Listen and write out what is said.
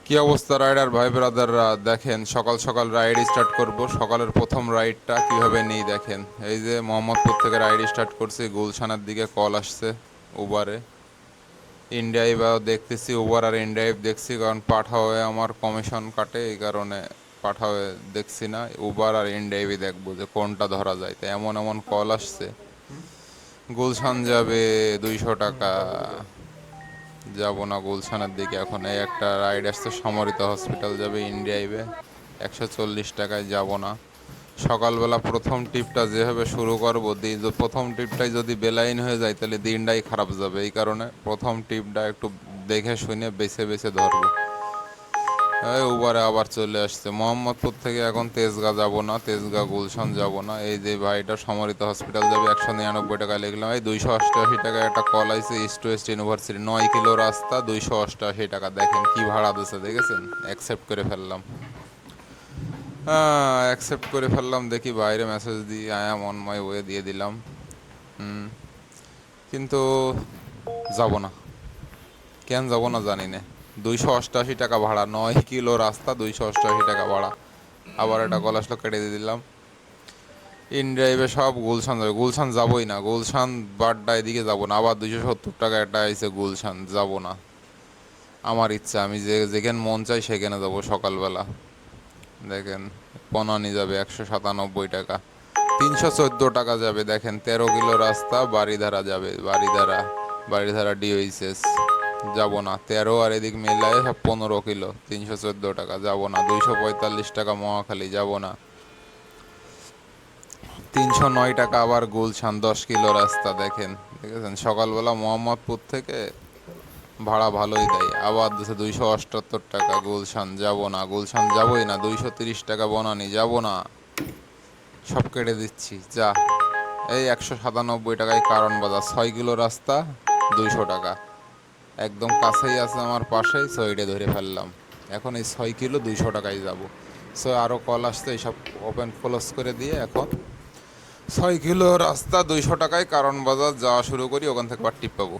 কি অবস্থা রাইডার ভাই ব্রাদাররা? দেখেন, সকাল সকাল রাইড স্টার্ট করব। সকালের প্রথম রাইডটা কিভাবে নেই দেখেন। এই যে মোহাম্মদপুর থেকে রাইড স্টার্ট করছি, গুলশানের দিকে কল আসছে উবারে। ইন্ডিয়াইভ দেখতেছি, উবার আর ইন্ডিয়াইভ দেখছি, কারণ পাঠাওয়ে আমার কমিশন কাটে, এই কারণে পাঠাওয়ে দেখছি না। উবার আর ইন্ডিয়াইভই দেখবো যে কোনটা ধরা যায়। তো এমন এমন কল আসছে, গুলশান যাবে 200 টাকা। যাব না গুলশানের দিকে এখন। এই একটা রাইড আসছে, সমরিত হসপিটাল যাবে ইন্ডিয়াইবে, 140 টাকায়। যাব না। সকালবেলা প্রথম ট্রিপটা যেভাবে শুরু করবো, প্রথম ট্রিপটাই যদি বেলাইন হয়ে যায় তাহলে দিনটাই খারাপ যাবে। এই কারণে প্রথম ট্রিপটা একটু দেখে শুনে বেছে বেছে ধরবো। এই উবারে আবার চলে আসছে। মোহাম্মদপুর থেকে এখন তেজগাঁ যাব না, তেজগাঁ গুলশান যাব না। এই যে ভাইটা সমরিত হসপিটাল যাবে, 199 টাকায় লিখলাম। এই 288 টাকায় একটা কল আইছে, ইস্ট ওয়েস্ট ইউনিভার্সিটি, 9 কিলো রাস্তা, 288 টাকা। দেখেন কি ভাড়া দিচ্ছে, দেখেছেন? অ্যাকসেপ্ট করে ফেললাম। হ্যাঁ, অ্যাকসেপ্ট করে ফেললাম। দেখি বাইরে মেসেজ দিয়ে I am on my way দিয়ে দিলাম। হুম, কিন্তু যাব না। কেন যাব না জানি না। 288 টাকা ভাড়া, 9 কিলো রাস্তা, 288 টাকা ভাড়া। আবার একটা কল আসলো, কেটে দিয়ে দিলাম। ইন ড্রাইভে সব গুলশান যাবে। গুলশান যাবোই না, গুলশান বাড্ডা এদিকে যাব না। আবার 270 টাকা একটা আইছে, গুলশান যাব না। আমার ইচ্ছা, আমি যেখানে মন চাই সেখানে যাব সকালবেলা। দেখেন, বনানী যাবে 197 টাকা, 314 টাকা যাবে। দেখেন 13 কিলো রাস্তা, বাড়িধারা যাবে, বাড়িধারা, বাড়িধারা ডিওইসএস। যাব না। 13 আর এদিক মেলায় সব 15 কিলো, 314 টাকা। যাব না। 245 টাকা মহাখালী, যাব না। 309 টাকা আবার গুলশান, 10 কিলো রাস্তা। দেখেন, দেখেছেন? সকালবেলা মোহাম্মদপুর থেকে ভাড়া ভালোই দেয়। আবার দিচ্ছে 278 টাকা গুলশান, যাব না। গুলশান যাবই না। 230 টাকা বনানি, যাব না। সব কেটে দিচ্ছি, যা। এই 197 টাকায় কারণ বাজার, 6 কিলো রাস্তা, 200 টাকা। একদম কাছেই আছে, আমার পাশেই, সো এটা ধরে ফেললাম। এখন এই 6 কিলো 200 টাকায় যাব। সো আরও কল আসছে, এইসব ওপেন ক্লোজ করে দিয়ে এখন 6 কিলো রাস্তা 200 টাকায় কারণ বাজার যাওয়া শুরু করি, ওখান থেকে আবার টিপ পাবো।